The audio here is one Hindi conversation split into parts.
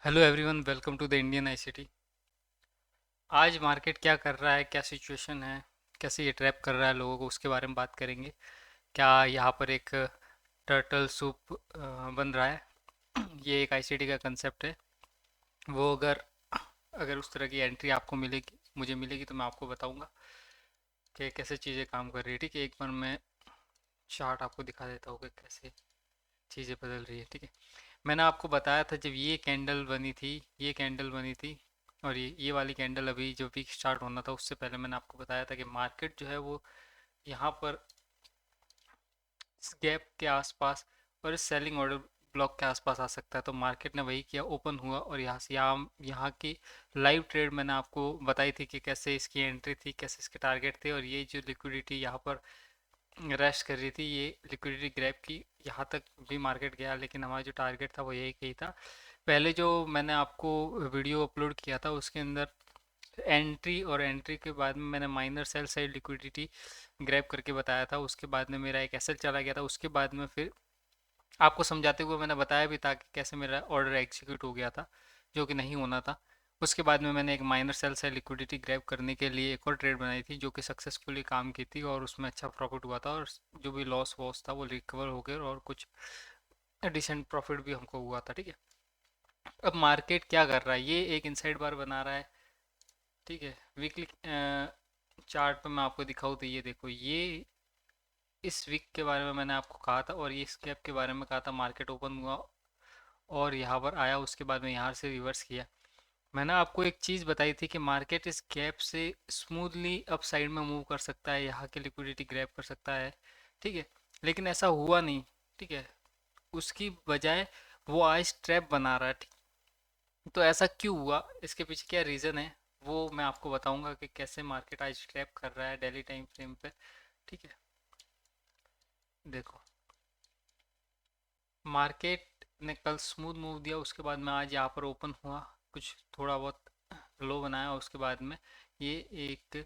Hello everyone, welcome to the Indian ICT. आज मार्केट क्या कर रहा है, क्या सिचुएशन है, कैसे ये ट्रैप कर रहा है लोगों को, उसके बारे में बात करेंगे। क्या यहाँ पर एक टर्टल सूप बन रहा है? ये एक आईसीटी का कंसेप्ट है। वो अगर अगर उस तरह की एंट्री आपको मिलेगी, मुझे मिलेगी, तो मैं आपको बताऊंगा कि कैसे चीज़ें काम कर रही है। ठीक है, एक बार मैं चार्ट आपको दिखा देता हूँ कि कैसे चीज़ें बदल रही है। ठीक है, मैंने आपको बताया था जब ये कैंडल बनी थी, ये कैंडल बनी थी, और ये वाली कैंडल अभी जो वीक स्टार्ट होना था उससे पहले मैंने आपको बताया था कि मार्केट जो है वो यहाँ पर इस गैप के आसपास और इस सेलिंग ऑर्डर ब्लॉक के आसपास आ सकता है। तो मार्केट ने वही किया, ओपन हुआ, और यहाँ से यहाँ की लाइव ट्रेड मैंने आपको बताई थी कि कैसे इसकी एंट्री थी, कैसे इसके टारगेट थे, और ये जो लिक्विडिटी यहाँ पर रेस्ट कर रही थी, ये लिक्विडिटी ग्रैब की यहाँ तक भी मार्केट गया। लेकिन हमारा जो टारगेट था वो यही था। पहले जो मैंने आपको वीडियो अपलोड किया था उसके अंदर एंट्री, और एंट्री के बाद में मैंने minor sell side liquidity grab करके बताया था। उसके बाद में मेरा एक एसएल चला गया था। उसके बाद में फिर आपको समझाते हुए मैंने बताया भी था कि कैसे मेरा ऑर्डर एग्जीक्यूट हो गया था, जो कि नहीं होना था। उसके बाद में मैंने एक माइनर सेल से लिक्विडिटी ग्रैब करने के लिए एक और ट्रेड बनाई थी, जो कि सक्सेसफुली काम की थी, और उसमें अच्छा प्रॉफिट हुआ था, और जो भी लॉस वॉस था वो रिकवर हो गया, और कुछ डिसेंट प्रॉफिट भी हमको हुआ था। ठीक है, अब मार्केट क्या कर रहा है, ये एक इनसाइड बार बना रहा है। ठीक है, वीकली चार्ट पे मैं आपको दिखाऊँ तो ये देखो, ये इस वीक के बारे में मैंने आपको कहा था, और ये इस गैप के बारे में कहा था। मार्केट ओपन हुआ और यहाँ पर आया, उसके बाद में यहाँ से रिवर्स किया। मैंने आपको एक चीज़ बताई थी कि मार्केट इस गैप से स्मूथली अप साइड में मूव कर सकता है, यहाँ की लिक्विडिटी ग्रैब कर सकता है। ठीक है, लेकिन ऐसा हुआ नहीं। ठीक है, उसकी बजाय वो आज ट्रैप बना रहा है। ठीक, तो ऐसा क्यों हुआ, इसके पीछे क्या रीज़न है, वो मैं आपको बताऊंगा कि कैसे मार्केट आज ट्रैप कर रहा है डेली टाइम फ्रेम पे। ठीक है, देखो, मार्केट ने कल स्मूथ मूव दिया, उसके बाद में आज यहाँ पर ओपन हुआ, कुछ थोड़ा बहुत लो बनाया, उसके बाद में ये एक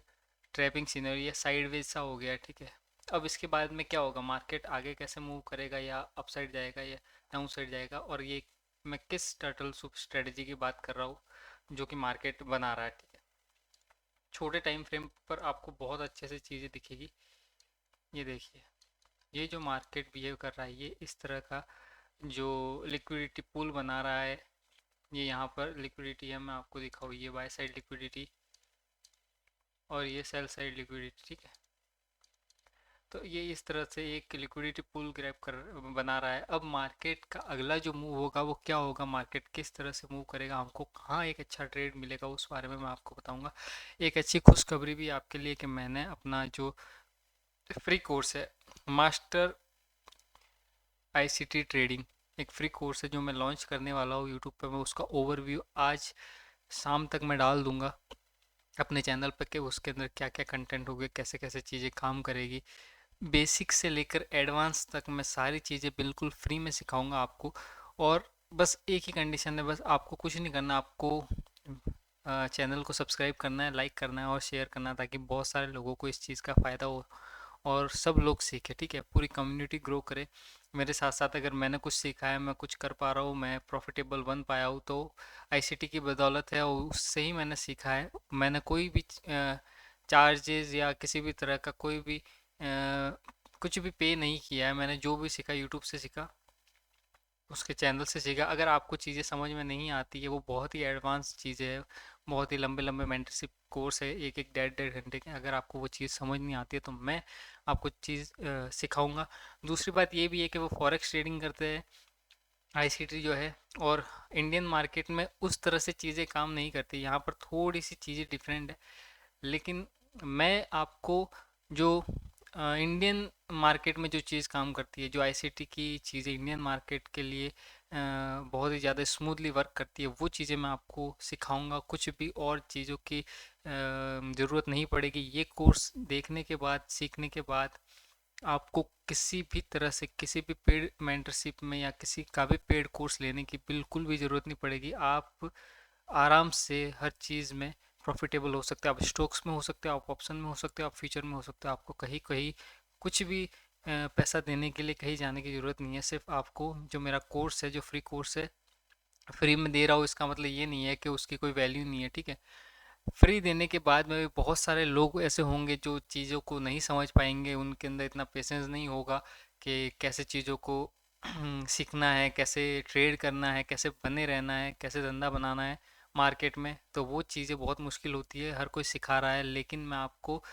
ट्रैपिंग सीनरी है, साइडवेज सा हो गया। ठीक है, अब इसके बाद में क्या होगा, मार्केट आगे कैसे मूव करेगा, या अप साइड जाएगा या डाउन साइड जाएगा, और ये मैं किस टर्टल सूप स्ट्रेटजी की बात कर रहा हूँ जो कि मार्केट बना रहा है। ठीक है, छोटे टाइम फ्रेम पर आपको बहुत अच्छे से चीज़ें दिखेगी। ये देखिए, ये जो मार्केट बिहेव कर रहा है, ये इस तरह का जो लिक्विडिटी पूल बना रहा है, ये यहाँ पर लिक्विडिटी है, मैं आपको दिखाऊँ, ये बाय साइड लिक्विडिटी और ये सेल साइड लिक्विडिटी। ठीक है, तो ये इस तरह से एक लिक्विडिटी पूल ग्रैब कर बना रहा है। अब मार्केट का अगला जो मूव होगा वो क्या होगा, मार्केट किस तरह से मूव करेगा, हमको कहाँ एक अच्छा ट्रेड मिलेगा, उस बारे में मैं आपको बताऊंगा। एक अच्छी खुशखबरी भी आपके लिए कि मैंने अपना जो फ्री कोर्स है, मास्टर आईसीटी ट्रेडिंग, एक फ्री कोर्स है जो मैं लॉन्च करने वाला हूँ यूट्यूब पे। मैं उसका ओवरव्यू आज शाम तक मैं डाल दूंगा अपने चैनल पर कि उसके अंदर क्या क्या कंटेंट होगा, कैसे कैसे चीज़ें काम करेगी। बेसिक से लेकर एडवांस तक मैं सारी चीज़ें बिल्कुल फ्री में सिखाऊंगा आपको। और बस एक ही कंडीशन है, बस आपको कुछ नहीं करना, आपको चैनल को सब्सक्राइब करना है, लाइक करना है और शेयर करना है, ताकि बहुत सारे लोगों को इस चीज़ का फ़ायदा हो और सब लोग सीखें। ठीक है, पूरी कम्युनिटी ग्रो करे मेरे साथ साथ। अगर मैंने कुछ सीखा है, मैं कुछ कर पा रहा हूँ, मैं प्रॉफिटेबल बन पाया हूँ, तो आईसीटी की बदौलत है, और उससे ही मैंने सीखा है। मैंने कोई भी चार्जेस या किसी भी तरह का कोई भी कुछ भी पे नहीं किया है। मैंने जो भी सीखा यूट्यूब से सीखा, उसके चैनल से सीखा। अगर आपको चीज़ें समझ में नहीं आती है, वो बहुत ही एडवांस चीज़ें है, बहुत ही लंबे लंबे मेंटरशिप कोर्स है, एक एक डेढ़ डेढ़ घंटे के। अगर आपको वो चीज़ समझ नहीं आती है तो मैं आपको चीज़ सिखाऊंगा। दूसरी बात ये भी है कि वो फॉरेक्स ट्रेडिंग करते हैं, आईसीटी जो है, और इंडियन मार्केट में उस तरह से चीज़ें काम नहीं करती, यहाँ पर थोड़ी सी चीज़ें डिफरेंट है। लेकिन मैं आपको जो इंडियन मार्केट में जो चीज़ काम करती है, जो आईसीटी की चीज़ें इंडियन मार्केट के लिए बहुत ही ज़्यादा स्मूथली वर्क करती है, वो चीज़ें मैं आपको सिखाऊंगा। कुछ भी और चीज़ों की ज़रूरत नहीं पड़ेगी। ये कोर्स देखने के बाद, सीखने के बाद, आपको किसी भी तरह से किसी भी पेड मेंटरशिप में या किसी का भी पेड कोर्स लेने की बिल्कुल भी ज़रूरत नहीं पड़ेगी। आप आराम से हर चीज़ में प्रॉफिटेबल हो सकते हैं। आप स्टॉक्स में हो सकते हो, आप ऑप्शन में हो सकते हो, आप फ्यूचर में हो सकते हो। आपको कहीं कहीं कुछ भी पैसा देने के लिए कहीं जाने की ज़रूरत नहीं है। सिर्फ आपको जो मेरा कोर्स है, जो फ्री कोर्स है, फ्री में दे रहा हूँ इसका मतलब ये नहीं है कि उसकी कोई वैल्यू नहीं है, ठीक है। फ्री देने के बाद में भी बहुत सारे लोग ऐसे होंगे जो चीज़ों को नहीं समझ पाएंगे, उनके अंदर इतना पेशेंस नहीं होगा कि कैसे चीज़ों को सीखना है, कैसे ट्रेड करना है, कैसे बने रहना है, कैसे धंधा बनाना है मार्केट में। तो वो चीज़ें बहुत मुश्किल होती है, हर कोई सिखा रहा है, लेकिन मैं आपको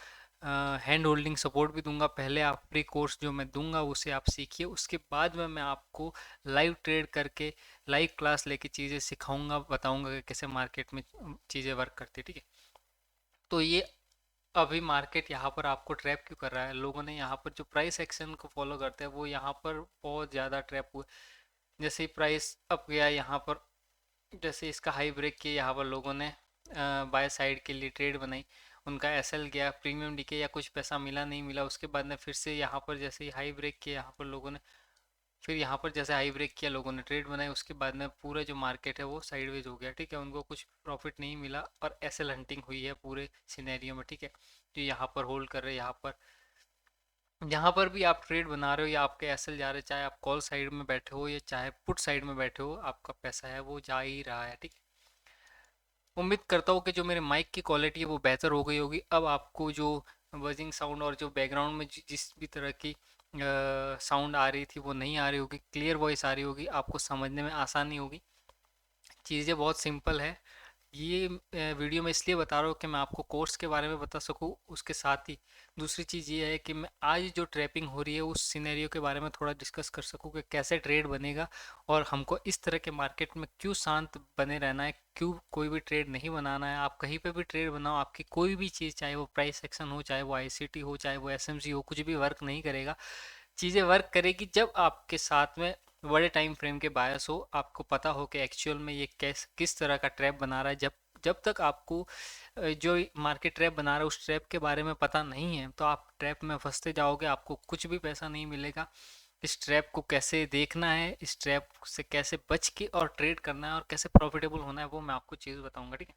हैंड होल्डिंग सपोर्ट भी दूंगा। पहले आप फ्री कोर्स जो मैं दूंगा उसे आप सीखिए, उसके बाद में मैं आपको लाइव ट्रेड करके लाइव क्लास लेके चीज़ें सिखाऊंगा, बताऊंगा कि कैसे मार्केट में चीज़ें वर्क करती है, ठीक है। तो ये अभी मार्केट यहाँ पर आपको ट्रैप क्यों कर रहा है, लोगों ने यहाँ पर जो प्राइस एक्शन को फॉलो करते हैं वो यहाँ पर बहुत ज़्यादा ट्रैप हुए। जैसे ही प्राइस अप गया यहाँ पर, जैसे इसका हाई ब्रेक किया, यहाँ पर लोगों ने बाय साइड के लिए ट्रेड बनाई, उनका एसएल गया, प्रीमियम डीके या कुछ पैसा मिला नहीं मिला, उसके बाद में फिर से यहाँ पर जैसे ही हाई ब्रेक किया यहाँ पर लोगों ने, फिर यहाँ पर जैसे हाई ब्रेक किया लोगों ने ट्रेड बनाई, उसके बाद में पूरा जो मार्केट है वो साइडवेज हो गया, ठीक है। उनको कुछ प्रॉफिट नहीं मिला और एसएल हंटिंग हुई है पूरे सिनेरियो में, ठीक है। जो यहाँ पर होल्ड कर रहे हैं, यहाँ पर भी आप ट्रेड बना रहे हो या आपके एसएल जा रहे हैं, चाहे आप कॉल साइड में बैठे हो या चाहे पुट साइड में बैठे हो, आपका पैसा है वो जा ही रहा है, ठीक है। उम्मीद करता हूँ कि जो मेरे माइक की क्वालिटी है वो बेहतर हो गई होगी। अब आपको जो बजिंग साउंड और जो बैकग्राउंड में जिस भी तरह की साउंड आ रही थी वो नहीं आ रही होगी, क्लियर वॉइस आ रही होगी, आपको समझने में आसानी होगी। चीज़ें बहुत सिंपल है। ये वीडियो मैं इसलिए बता रहा हूँ कि मैं आपको कोर्स के बारे में बता सकूँ, उसके साथ ही दूसरी चीज़ ये है कि मैं आज जो ट्रैपिंग हो रही है उस सिनेरियो के बारे में थोड़ा डिस्कस कर सकूँ कि कैसे ट्रेड बनेगा और हमको इस तरह के मार्केट में क्यों शांत बने रहना है, क्यों कोई भी ट्रेड नहीं बनाना है। आप कहीं पे भी ट्रेड बनाओ, आपकी कोई भी चीज़, चाहे वो प्राइस एक्शन हो, चाहे वो आईसीटी हो, चाहे वो एसएमसी हो, कुछ भी वर्क नहीं करेगा। चीज़ें वर्क करेगी जब आपके साथ में बड़े टाइम फ्रेम के बायस हो, आपको पता हो कि एक्चुअल में ये किस तरह का ट्रैप बना रहा है। जब जब तक आपको जो मार्केट ट्रैप बना रहा है उस ट्रैप के बारे में पता नहीं है तो आप ट्रैप में फंसते जाओगे, आपको कुछ भी पैसा नहीं मिलेगा। इस ट्रैप को कैसे देखना है, इस ट्रैप से कैसे बच के और ट्रेड करना है और कैसे प्रॉफिटेबल होना है वो मैं आपको चीज़ बताऊंगा, ठीक है।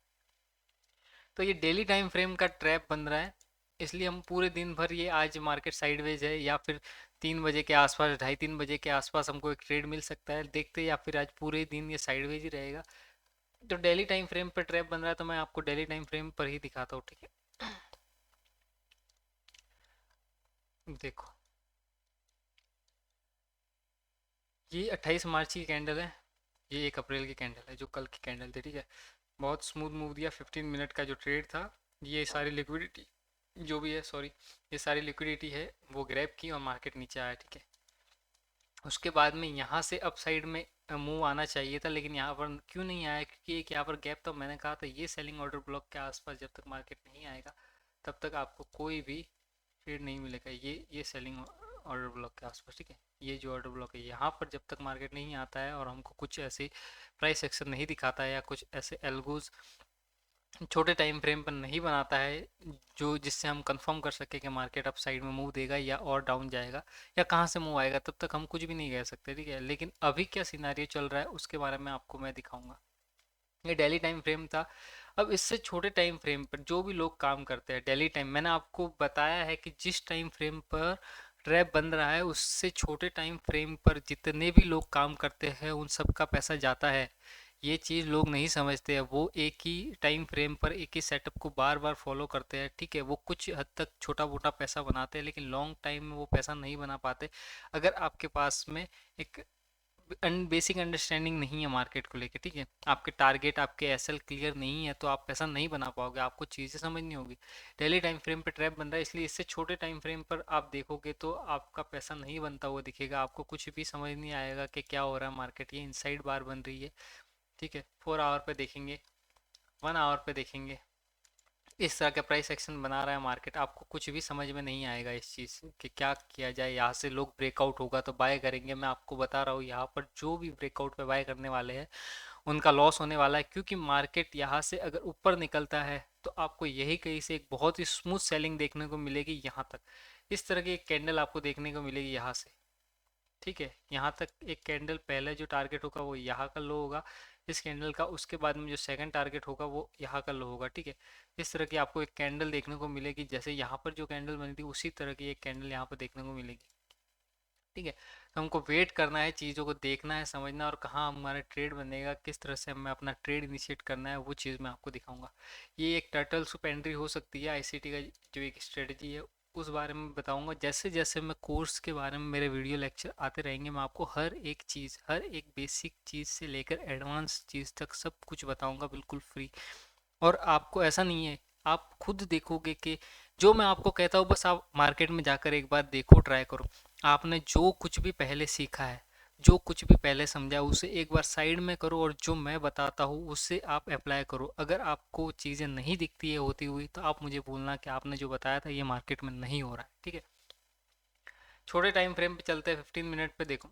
तो ये डेली टाइम फ्रेम का ट्रैप बन रहा है, इसलिए हम पूरे दिन भर, ये आज मार्केट साइडवेज है या फिर 3 बजे के आसपास, 2:30-3 बजे के आसपास हमको एक ट्रेड मिल सकता है, देखते हैं, या फिर आज पूरे दिन ये साइडवेज ही रहेगा। तो डेली टाइम फ्रेम पर ट्रैप बन रहा है तो मैं आपको डेली टाइम फ्रेम पर ही दिखाता हूँ, ठीक है। देखो, ये 28 मार्च की कैंडल है, ये 1 अप्रैल की कैंडल है जो कल की कैंडल थी, ठीक है। बहुत स्मूथ मूव दिया, 15 मिनट का जो ट्रेड था। ये सारी लिक्विडिटी जो भी है, सॉरी, ये सारी लिक्विडिटी है वो ग्रैब की और मार्केट नीचे आया, ठीक है। उसके बाद में यहाँ से अप साइड में मूव आना चाहिए था, लेकिन यहाँ पर क्यों नहीं आया, क्योंकि एक यहाँ पर गैप था। मैंने कहा था ये सेलिंग ऑर्डर ब्लॉक के आसपास जब तक मार्केट नहीं आएगा तब तक आपको कोई भी ट्रेड नहीं मिलेगा। ये सेलिंग ऑर्डर ब्लॉक के आसपास, ठीक है। ये जो ऑर्डर ब्लॉक है यहाँ पर जब तक मार्केट नहीं आता है और हमको कुछ ऐसे प्राइस एक्शन नहीं दिखाता है या कुछ ऐसे एल्गोज छोटे टाइम फ्रेम पर नहीं बनाता है जो जिससे हम कंफर्म कर सके कि मार्केट अप साइड में मूव देगा या और डाउन जाएगा या कहाँ से मूव आएगा, तब तक हम कुछ भी नहीं कह सकते, ठीक है। लेकिन अभी क्या सिनारियो चल रहा है उसके बारे में आपको मैं दिखाऊंगा। ये डेली टाइम फ्रेम था। अब इससे छोटे टाइम फ्रेम पर जो भी लोग काम करते हैं डेली टाइम, मैंने आपको बताया है कि जिस टाइम फ्रेम पर ट्रैप बन रहा है उससे छोटे टाइम फ्रेम पर जितने भी लोग काम करते हैं उन सब का पैसा जाता है। ये चीज़ लोग नहीं समझते हैं, वो एक ही टाइम फ्रेम पर एक ही सेटअप को बार बार फॉलो करते हैं, ठीक है। वो कुछ हद तक छोटा मोटा पैसा बनाते हैं लेकिन लॉन्ग टाइम में वो पैसा नहीं बना पाते। अगर आपके पास में एक बेसिक अंडरस्टैंडिंग नहीं है मार्केट को लेके, ठीक है, आपके टारगेट, आपके एसएल क्लियर नहीं है तो आप पैसा नहीं बना पाओगे, आपको चीज़ें समझनी होगी। डेली टाइम फ्रेम पे ट्रैप बन रहा है, इसलिए इससे छोटे टाइम फ्रेम पर आप देखोगे तो आपका पैसा नहीं बनता हुआ दिखेगा, आपको कुछ भी समझ नहीं आएगा कि क्या हो रहा है मार्केट। ये इनसाइड बार बन रही है, ठीक है। 4 आवर पे देखेंगे, 1 आवर पे देखेंगे, इस तरह का प्राइस एक्शन बना रहा है मार्केट, आपको कुछ भी समझ में नहीं आएगा इस चीज़ से कि क्या किया जाए। यहाँ से लोग ब्रेकआउट होगा तो बाय करेंगे, मैं आपको बता रहा हूँ यहाँ पर जो भी ब्रेकआउट पे बाय करने वाले हैं उनका लॉस होने वाला है, क्योंकि मार्केट यहाँ से अगर ऊपर निकलता है तो आपको यही कहीं से एक बहुत ही स्मूथ सेलिंग देखने को मिलेगी यहाँ तक। इस तरह की एक कैंडल आपको देखने को मिलेगी यहाँ से, ठीक है। यहाँ तक एक कैंडल, पहले जो टारगेट होगा वो यहाँ का लो होगा इस कैंडल का, उसके बाद में जो सेकंड टारगेट होगा वो यहाँ का लो होगा, ठीक है। इस तरह की आपको एक कैंडल देखने को मिलेगी, जैसे यहाँ पर जो कैंडल बनी थी उसी तरह की एक कैंडल यहाँ पर देखने को मिलेगी। ठीक है। तो हमको वेट करना है, चीज़ों को देखना है, समझना, और कहाँ हमारा ट्रेड बनेगा, किस तरह से हमें अपना ट्रेड इनिशिएट करना है, वो चीज़ मैं आपको दिखाऊंगा। ये एक टर्टल सूप एंट्री हो सकती है आईसीटी का, जो एक स्ट्रेटजी है उस बारे में बताऊंगा। जैसे जैसे मैं कोर्स के बारे में मेरे वीडियो लेक्चर आते रहेंगे, मैं आपको हर एक चीज़, हर एक बेसिक चीज़ से लेकर एडवांस चीज़ तक सब कुछ बताऊंगा बिल्कुल फ्री। और आपको ऐसा नहीं है, आप खुद देखोगे कि जो मैं आपको कहता हूँ बस आप मार्केट में जाकर एक बार देखो, ट्राई करो। आपने जो कुछ भी पहले सीखा है, जो कुछ भी पहले समझा, उसे एक बार साइड में करो, और जो मैं बताता हूँ उससे आप अप्लाई करो। अगर आपको चीज़ें नहीं दिखती है होती हुई, तो आप मुझे बोलना कि आपने जो बताया था ये मार्केट में नहीं हो रहा है, ठीक है। छोटे टाइम फ्रेम पे चलते हैं, 15 मिनट पे देखो।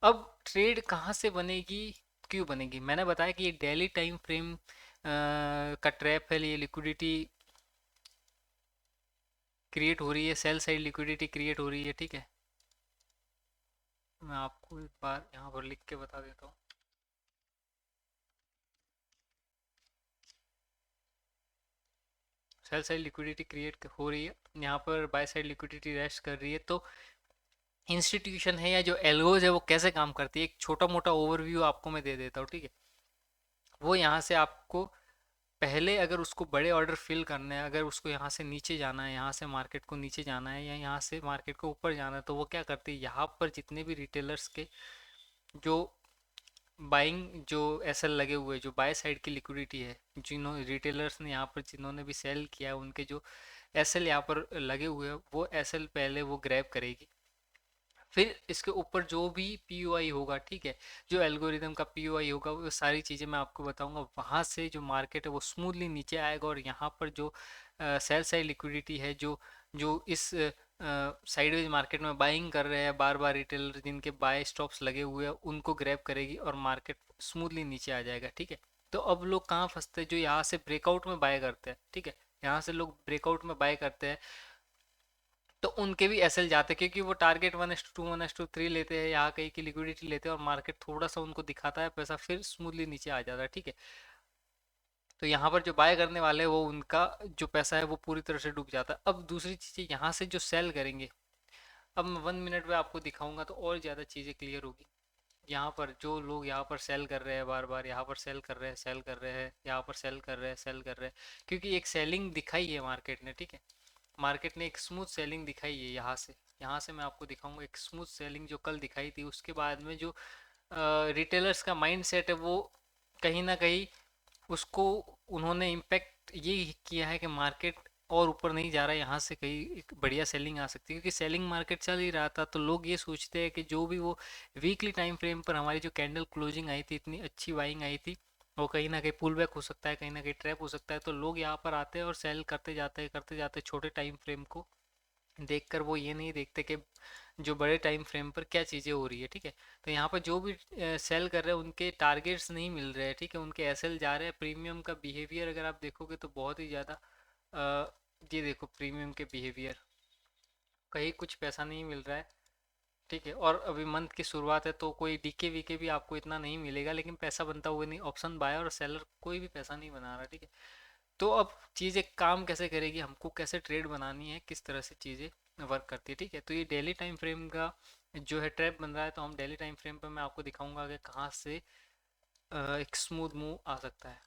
अब ट्रेड कहाँ से बनेगी, क्यों बनेगी? मैंने बताया कि ये डेली टाइम फ्रेम का ट्रैप है, ये लिक्विडिटी क्रिएट हो रही है, सेल साइड लिक्विडिटी क्रिएट हो रही है, ठीक है। मैं आपको एक बार यहाँ पर लिख के बता देता हूँ। सेल साइड लिक्विडिटी क्रिएट हो रही है, यहाँ पर बाय साइड लिक्विडिटी रेस्ट कर रही है। तो इंस्टीट्यूशन है या जो एल्गोज है वो कैसे काम करती है, एक छोटा मोटा ओवरव्यू आपको मैं दे देता हूँ, ठीक है। वो यहाँ से आपको पहले, अगर उसको बड़े ऑर्डर फिल करने हैं, अगर उसको यहाँ से नीचे जाना है, यहाँ से मार्केट को नीचे जाना है, या यहाँ से मार्केट को ऊपर जाना है, तो वो क्या करती है, यहाँ पर जितने भी रिटेलर्स के जो बाइंग, जो एसएल लगे हुए, जो बाय साइड की लिक्विडिटी है, जिन्होंने रिटेलर्स ने यहाँ पर जिन्होंने भी सेल किया है, उनके जो एसएल यहाँ पर लगे हुए हैं, वो एसएल पहले वो ग्रैब करेगी। फिर इसके ऊपर जो भी पीओआई होगा, ठीक है, जो एल्गोरिदम का पीओआई होगा, वो सारी चीज़ें मैं आपको बताऊंगा। वहाँ से जो मार्केट है वो स्मूथली नीचे आएगा, और यहाँ पर जो सेल साइड लिक्विडिटी है, जो जो इस साइडवेज मार्केट में बाइंग कर रहे हैं बार बार रिटेलर, जिनके बाय स्टॉप्स लगे हुए हैं, उनको ग्रैब करेगी और मार्केट स्मूथली नीचे आ जाएगा, ठीक है। तो अब लोग कहाँ फंसते हैं, जो यहाँ से ब्रेकआउट में बाय करते हैं, ठीक है, यहाँ से लोग ब्रेकआउट में बाय करते हैं, तो उनके भी एसएल जाते हैं, क्योंकि वो टारगेट 1:2 1:3 लेते हैं, यहाँ कहीं की लिक्विडिटी लेते हैं, और मार्केट थोड़ा सा उनको दिखाता है पैसा, फिर स्मूथली नीचे आ जाता है, ठीक है। तो यहाँ पर जो बाय करने वाले हैं वो, उनका जो पैसा है वो पूरी तरह से डूब जाता है। अब दूसरी चीज़ें यहाँ से जो सेल करेंगे, अब मैं 1 मिनट में आपको दिखाऊंगा तो और ज़्यादा चीज़ें क्लियर होगी। यहाँ पर जो लोग यहाँ पर सेल कर रहे हैं, बार बार यहाँ पर सेल कर रहे हैं, सेल कर रहे हैं, यहाँ पर सेल कर रहे हैं, सेल कर रहे हैं, क्योंकि एक सेलिंग दिखाई है मार्केट ने, ठीक है। मार्केट ने एक स्मूथ सेलिंग दिखाई है यहाँ से मैं आपको दिखाऊंगा एक स्मूथ सेलिंग जो कल दिखाई थी। उसके बाद में जो रिटेलर्स का माइंड सेट है, वो कहीं ना कहीं उसको उन्होंने इम्पेक्ट ये किया है कि मार्केट और ऊपर नहीं जा रहा है, यहाँ से कहीं एक बढ़िया सेलिंग आ सकती है, क्योंकि सेलिंग मार्केट चल ही रहा था। तो लोग ये सोचते हैं कि जो भी वो वीकली टाइम फ्रेम पर हमारी जो कैंडल क्लोजिंग आई थी, इतनी अच्छी बाइंग आई थी, वो कहीं ना कहीं पुल बैक हो सकता है, कहीं ना कहीं ट्रैप हो सकता है। तो लोग यहाँ पर आते हैं और सेल करते जाते छोटे टाइम फ्रेम को देखकर। वो ये नहीं देखते कि जो बड़े टाइम फ्रेम पर क्या चीज़ें हो रही है, ठीक है। तो यहाँ पर जो भी सेल कर रहे हैं उनके टारगेट्स नहीं मिल रहे हैं, ठीक है, उनके एसएल जा रहे हैं। प्रीमियम का बिहेवियर अगर आप देखोगे तो बहुत ही ज़्यादा ये देखो प्रीमियम के बिहेवियर, कहीं कुछ पैसा नहीं मिल रहा है, ठीक है। और अभी मंथ की शुरुआत है तो कोई डीके वीके भी आपको इतना नहीं मिलेगा, लेकिन पैसा बनता हुआ नहीं। ऑप्शन बाय और सेलर कोई भी पैसा नहीं बना रहा, ठीक है। तो अब चीज़ें काम कैसे करेगी, हमको कैसे ट्रेड बनानी है, किस तरह से चीज़ें वर्क करती है, ठीक है। तो ये डेली टाइम फ्रेम का जो है ट्रैप बन रहा है, तो हम डेली टाइम फ्रेम पर मैं आपको दिखाऊंगा कि कहाँ से एक स्मूथ मूव आ सकता है।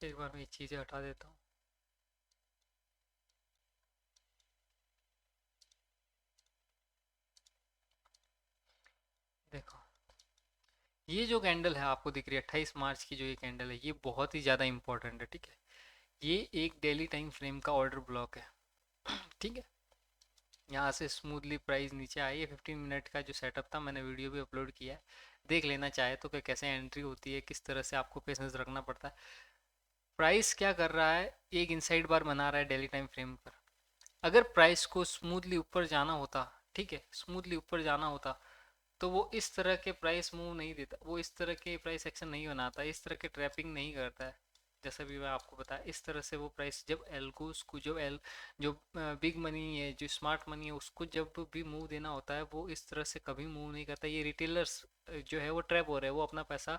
एक बार मैं ये चीज़ें हटा देता हूँ। देखो, ये जो कैंडल है आपको दिख रही है 28 मार्च की, जो ये कैंडल है ये बहुत ही ज़्यादा इंपॉर्टेंट है, ठीक है। ये एक डेली टाइम फ्रेम का ऑर्डर ब्लॉक है, ठीक है। यहाँ से स्मूथली प्राइस नीचे आई है। 15 मिनट का जो सेटअप था मैंने वीडियो भी अपलोड किया है, देख लेना चाहे तो, कि कैसे एंट्री होती है, किस तरह से आपको पेशेंस रखना पड़ता है। प्राइस क्या कर रहा है, एक इनसाइड बार बना रहा है डेली टाइम फ्रेम पर। अगर प्राइस को स्मूथली ऊपर जाना होता, ठीक है, स्मूथली ऊपर जाना होता, तो वो इस तरह के प्राइस मूव नहीं देता, वो इस तरह के प्राइस एक्शन नहीं बनाता, इस तरह के ट्रैपिंग नहीं करता है। जैसा भी मैं आपको बताया, इस तरह से वो प्राइस जब एल्गोस को, जो बिग मनी है, जो स्मार्ट मनी है, उसको जब भी मूव देना होता है, वो इस तरह से कभी मूव नहीं करता। ये रिटेलर्स जो है वो ट्रैप हो रहे हैं, वो अपना पैसा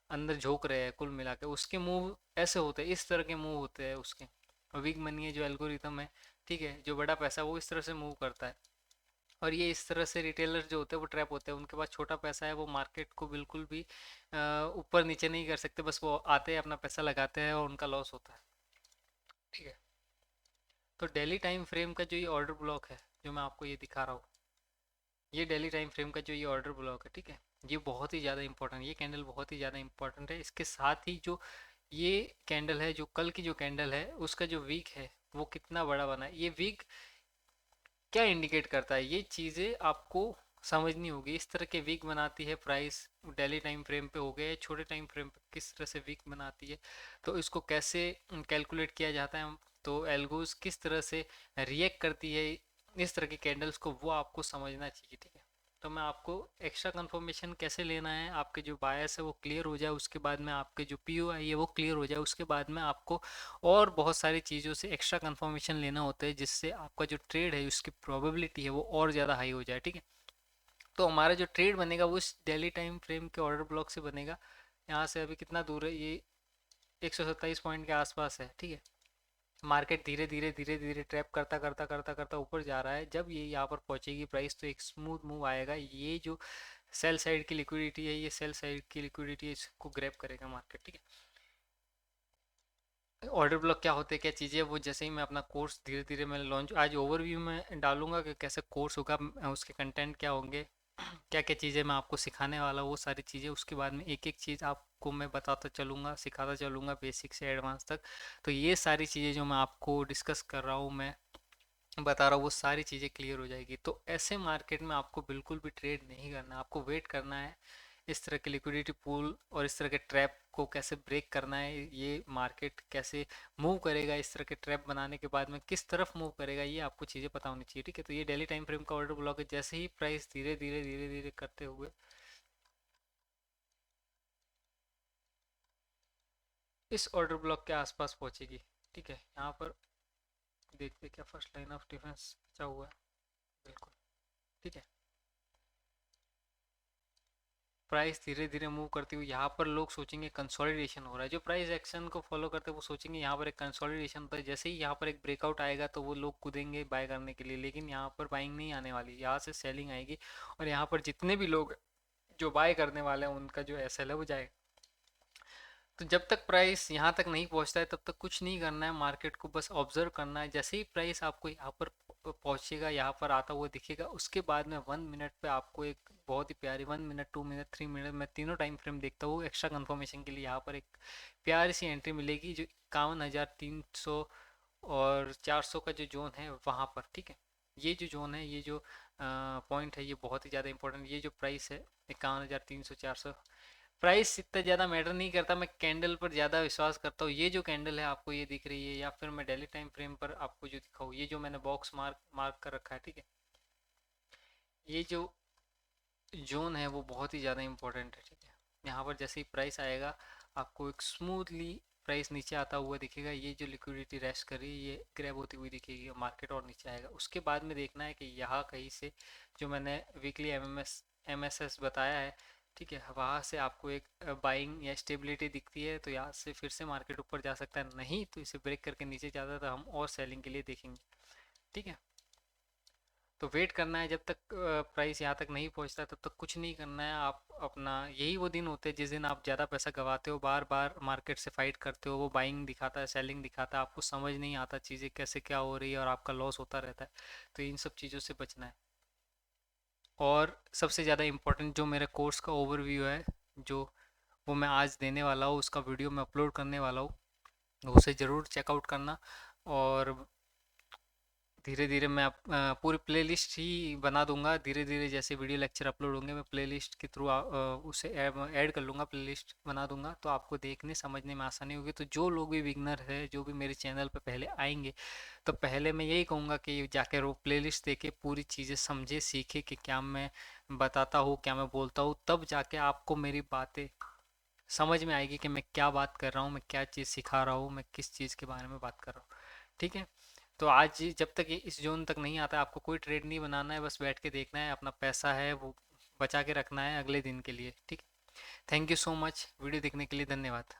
अंदर झोंक रहे हैं, कुल मिला के उसके मूव ऐसे होते हैं, इस तरह के मूव होते हैं उसके। और बिग मनी है जो एल्गोरिथम है, ठीक है, जो बड़ा पैसा वो इस तरह से मूव करता है। और ये इस तरह से रिटेलर जो होते हैं वो ट्रैप होते हैं, उनके पास छोटा पैसा है, वो मार्केट को बिल्कुल भी ऊपर नीचे नहीं कर सकते, बस वो आते हैं अपना पैसा लगाते हैं और उनका लॉस होता है। ठीक है। तो डेली टाइम फ्रेम का जो ये ऑर्डर ब्लॉक है जो मैं आपको ये दिखा रहा हूँ, ये डेली टाइम फ्रेम का जो ये ऑर्डर ब्लॉक है, ठीक है, ये बहुत ही ज़्यादा इंपॉर्टेंट, ये कैंडल बहुत ही ज़्यादा इंपॉर्टेंट है। इसके साथ ही जो ये कैंडल है, जो कल की जो कैंडल है उसका जो वीक है वो कितना बड़ा बना है, ये वीक क्या इंडिकेट करता है, ये चीज़ें आपको समझनी होगी। इस तरह के वीक बनाती है प्राइस, डेली टाइम फ्रेम पे हो गए, छोटे टाइम फ्रेम पे किस तरह से वीक बनाती है, तो इसको कैसे कैलकुलेट किया जाता है, तो एल्गोज किस तरह से रिएक्ट करती है इस तरह की कैंडल्स को, वो आपको समझना चाहिए। ठीक है। तो मैं आपको एक्स्ट्रा कंफर्मेशन कैसे लेना है, आपके जो बायस है वो क्लियर हो जाए, उसके बाद में आपके जो पीओआई है वो क्लियर हो जाए, उसके बाद में आपको और बहुत सारी चीज़ों से एक्स्ट्रा कंफर्मेशन लेना होता है, जिससे आपका जो ट्रेड है उसकी प्रोबेबिलिटी है वो और ज़्यादा हाई हो जाए। ठीक है। तो हमारा जो ट्रेड बनेगा वो इस डेली टाइम फ्रेम के ऑर्डर ब्लॉक से बनेगा। यहाँ से अभी कितना दूर है ये, 127 पॉइंट के आसपास है। ठीक है। मार्केट धीरे धीरे धीरे धीरे ट्रैप करता करता करता करता ऊपर जा रहा है, जब ये यहाँ पर पहुंचेगी प्राइस तो एक स्मूथ मूव आएगा, ये जो सेल साइड की लिक्विडिटी है, ये सेल साइड की लिक्विडिटी है, इसको ग्रैब करेगा मार्केट। ठीक है। ऑर्डर ब्लॉक क्या होते हैं, क्या चीज़ें, वो जैसे ही मैं अपना कोर्स धीरे धीरे मैं लॉन्च, आज ओवरव्यू में डालूंगा कि कैसे कोर्स होगा, उसके कंटेंट क्या होंगे, क्या क्या चीज़ें मैं आपको सिखाने वाला हूँ, वो सारी चीज़ें उसके बाद में एक एक चीज़ आपको मैं बताता चलूँगा, सिखाता चलूँगा, बेसिक से एडवांस तक। तो ये सारी चीज़ें जो मैं आपको डिस्कस कर रहा हूँ, मैं बता रहा हूँ, वो सारी चीज़ें क्लियर हो जाएगी। तो ऐसे मार्केट में आपको बिल्कुल भी ट्रेड नहीं करना, आपको वेट करना है, इस तरह के लिक्विडिटी पूल और इस तरह के ट्रैप को कैसे ब्रेक करना है, ये मार्केट कैसे मूव करेगा, इस तरह के ट्रैप बनाने के बाद में किस तरफ मूव करेगा, ये आपको चीज़ें पता होनी चाहिए। ठीक है। तो ये डेली टाइम फ्रेम का ऑर्डर ब्लॉक है, जैसे ही प्राइस धीरे धीरे धीरे धीरे करते हुए इस ऑर्डर ब्लॉक के आसपास पहुंचेगी। ठीक है। यहाँ पर देखते क्या फर्स्ट लाइन ऑफ डिफेंस बचा हुआ है, बिल्कुल। ठीक है। प्राइस धीरे धीरे मूव करती हुई यहाँ पर लोग सोचेंगे कंसोलिडेशन हो रहा है, जो प्राइस एक्शन को फॉलो करते हैं वो सोचेंगे यहाँ पर एक कंसोलिडेशन होता है, जैसे ही यहाँ पर एक ब्रेकआउट आएगा तो वो लोग कूदेंगे बाय करने के लिए, लेकिन यहाँ पर बाइंग नहीं आने वाली, यहाँ से सेलिंग आएगी, और यहाँ पर जितने भी लोग जो बाय करने वाले हैं उनका जो एसएल है वो जाएगा। तो जब तक प्राइस यहाँ तक नहीं पहुँचता है तब तक कुछ नहीं करना है, मार्केट को बस ऑब्जर्व करना है। जैसे ही प्राइस आपको यहाँ पर पहुँचेगा, यहाँ पर आता हुआ दिखेगा, उसके बाद में 1 मिनट पे आपको एक बहुत ही प्यारी, 1 मिनट, 2 मिनट, 3 मिनट, मैं तीनों टाइम फ्रेम देखता हूँ एक्स्ट्रा कंफर्मेशन के लिए, यहाँ पर एक प्यारी सी एंट्री मिलेगी जो 51,300 और 400 का जो जोन है वहाँ पर। ठीक है। ये जो जोन है, ये जो पॉइंट है, ये बहुत ही ज़्यादा इंपॉर्टेंट, ये जो प्राइस है 51,300 400, प्राइस इतना ज़्यादा मैटर नहीं करता, मैं कैंडल पर ज़्यादा विश्वास करता हूँ। ये जो कैंडल है आपको ये दिख रही है, या फिर मैं डेली टाइम फ्रेम पर आपको जो दिखाऊँ, ये जो मैंने बॉक्स मार्क मार्क कर रखा है, ठीक है, ये जो जोन है वो बहुत ही ज़्यादा इंपॉर्टेंट है। ठीक है। यहाँ पर जैसे ही प्राइस आएगा आपको एक स्मूथली प्राइस नीचे आता हुआ दिखेगा, ये जो लिक्विडिटी रेस्ट कर रही है ये ग्रैब होती हुई दिखेगी, मार्केट और नीचे आएगा। उसके बाद में देखना है कि यहाँ कहीं से जो मैंने वीकली एमएसएस बताया है, ठीक है, वहाँ से आपको एक बाइंग या स्टेबिलिटी दिखती है तो यहाँ से फिर से मार्केट ऊपर जा सकता है, नहीं तो इसे ब्रेक करके नीचे जाता है तो हम और सेलिंग के लिए देखेंगे। ठीक है। तो वेट करना है, जब तक प्राइस यहाँ तक नहीं पहुँचता तब तक कुछ नहीं करना है। आप अपना, यही वो दिन होते हैं जिस दिन आप ज़्यादा पैसा गवाते हो, बार बार मार्केट से फाइट करते हो, वो बाइंग दिखाता है, सेलिंग दिखाता है, आपको समझ नहीं आता चीज़ें कैसे क्या हो रही है और आपका लॉस होता रहता है। तो इन सब चीज़ों से बचना है। और सबसे ज़्यादा इम्पोर्टेंट जो मेरे कोर्स का ओवरव्यू है, जो वो मैं आज देने वाला हूँ, उसका वीडियो मैं अपलोड करने वाला हूँ, तो उसे ज़रूर चेकआउट करना। और धीरे धीरे मैं पूरी प्लेलिस्ट ही बना दूंगा, धीरे धीरे जैसे वीडियो लेक्चर अपलोड होंगे मैं प्लेलिस्ट के थ्रू उसे ऐड कर लूँगा, प्लेलिस्ट बना दूंगा, तो आपको देखने समझने में आसानी होगी। तो जो लोग भी बिगनर है, जो भी मेरे चैनल पे पहले आएंगे, तो पहले मैं यही कहूँगा कि जाके वो प्लेलिस्ट देखे, पूरी चीज़ें समझे, सीखे कि क्या मैं बताता हूँ, क्या मैं बोलता हूँ, तब जाके आपको मेरी बातें समझ में आएगी कि मैं क्या बात कर रहा हूँ, मैं क्या चीज़ सिखा रहा हूँ, मैं किस चीज़ के बारे में बात कर रहा हूँ। ठीक है। तो आज जब तक ये इस जोन तक नहीं आता है, आपको कोई ट्रेड नहीं बनाना है, बस बैठ के देखना है, अपना पैसा है वो बचा के रखना है अगले दिन के लिए। ठीक है। Thank you so much, video देखने के लिए धन्यवाद।